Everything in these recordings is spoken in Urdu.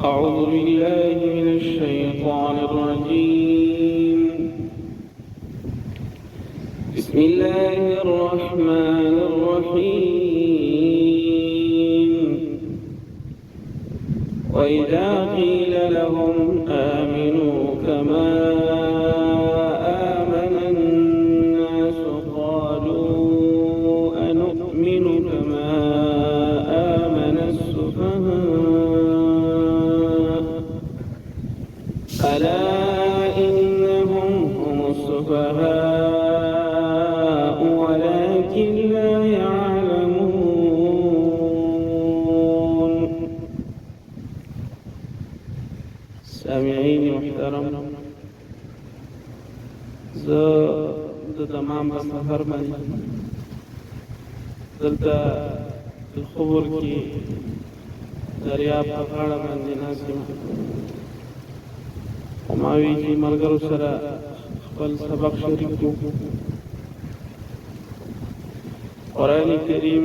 أعوذ بالله من الشيطان الرجيم. بسم الله الرحمن الرحيم. وإذا قيل لهم آمنوا كما آمن الناس قالوا أنؤمن كما آمن السفهاء ألا إنهم هم السفهاء ولكن لا يعلمون. سامعين محترم، زه تمام سفر باندې دلته الخبر کې دریاب په غاړه باندې ناست یم او ما وی چې ملګرو سره خپل سبق شریک کړو. قرآن کریم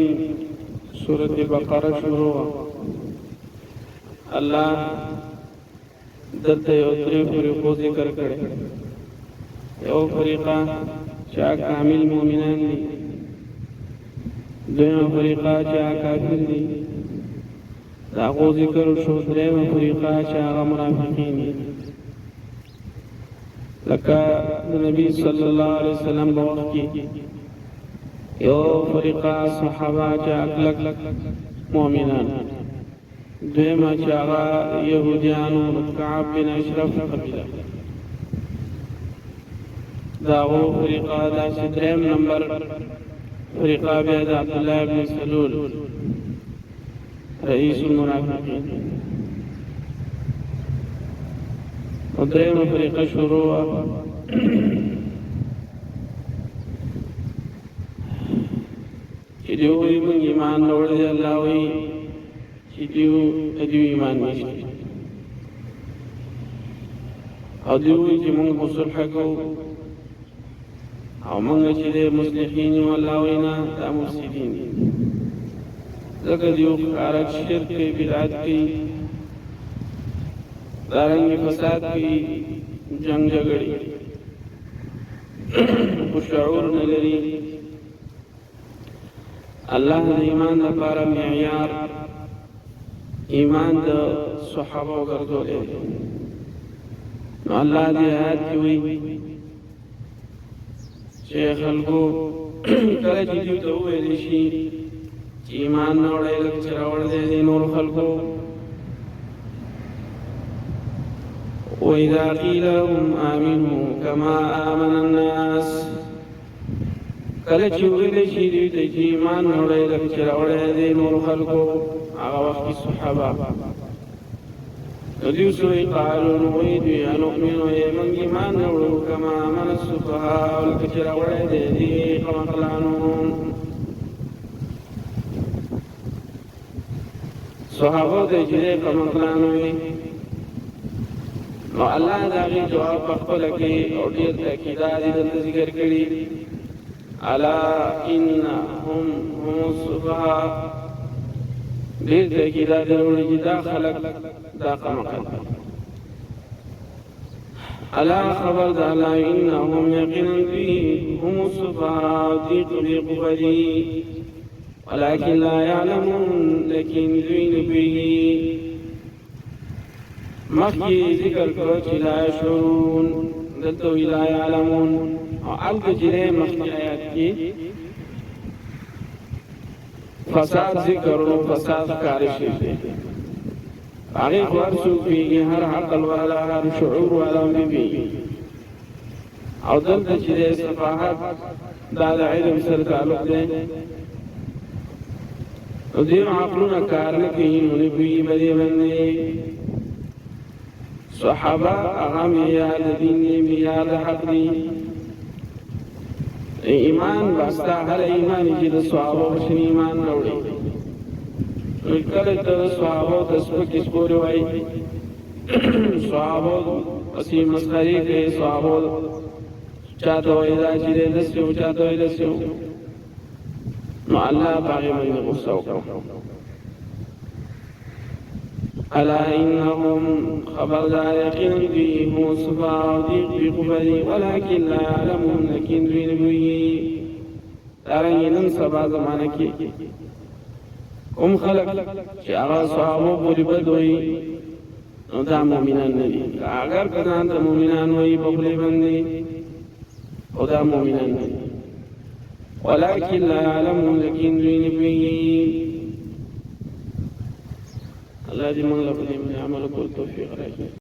سورۃ بقره شروع. الله دلته یو درې فرقو ذکر کړي. یو فریقه چې کامل مؤمنان دي، دویمه فریقه چې کافر دي، دا هغو ذکر شو. دریمه فریقه چې هغه منافقین دي. لکه د نبی صلی الله علیه وسلم په وخت کې یو فریقه صحابه چې کلک مؤمنان، دویمه چې هغه یهودیانو کعب بن اشرف قبیله، دا هغو فریقه داسې دریم نمبر فریقه بیا د عبدالله بن سلول رئیس المنافقین، او دریمه فریقه شروع چې دوی وایي موږ ایمان راوړی دی. الله وایي چې دوی ایمان نشته، او دوی وایي چې موږ صلح کوو او موږ چې د مصلحین یو. الله وایي نه، دا مفسدین دي. ځکه دوی ښکاره شرک کوي، بدعت کوي، دارنګې فساد کوي، جنګ جګړې، خو شعور نه لري. الله د ایمان لپاره معیار ایمان د صحابه وګرځولی دی. نو الله دې آیات کې وایي چې خلکو کله چې دوی ته وویلی شي چې ایمان نه وړی، لکه چې راوړی دی نورو خلکو، وإذا قيل لهم آمنوا كما آمن الناس، کله چې ویلی شي دوی ته چې ایمان نه وړی، لکه چې راوړی دی نورو خلکو، هغه وخت کې صحابه، نو دوی سوی قالو نو وایي دوی انؤمن موږ ایمان نه وړو کما آمن السفهاء، لکه چې راوړی دی دې قمقلانو. صحابه ته چې دی قمقلانو وي، نو الله د هغې جواب په خپله کې او ډېر تاکیدات یې دلته ذکر کړي. الا انهم هم السفهاء، ډېر تاکیدات یې راوړي چې دا خلک دا قمقل. الا خبر د الله انهم یقینا دوی هم السفهاء، دوی قبیقو دي، ولكن لا يعلمون، لیکن دوی نه پوهېږي. مخکې ذکر کړو چې لا یشعرون، دلته وی لا یعلمون، او هلته چې دی مخکې آیات کې فساد ذکر نو فساد ښکاره شوی دی. هغې خو هر څوک پوهېږي، هر عقل والا هر شعور والا هم پوهېږي. او دلته چې دی صفاحت دا د علم سره تعلق دی، او دوی عقلونه کار نه کوي، نو نه پوهېږي په دې باندې. صحابه هغه معیار د دین دی، معیار د حق دی. ایمان بستا هر ایمانی چې د صحابه وشني ایمان راوړي. نو کله ته د صحابه ته سپکې سپورې وایي، صحابه پسې مسخرې کوي، صحابه چاته وایي دا چې دی داسې و، چاته وایي داسې و، نو الله په هغې باندې غصه وکړه. ألا إنهم خبردار يقين فيهم الصفاء وديق بقبلي ولكن لا يعلمون لكن بنبوي دارنگی نن سبا زمانہ کی کم خلق چی آغا صحابو پوری بدوئی نو دا مومنان ندی اگر کدان تا مومنان ہوئی بخلی بندی خدا مومنان ندی ولكن لا يعلمون لكن بنبوي الله دي من لفظ من عمل كل توفيق راجع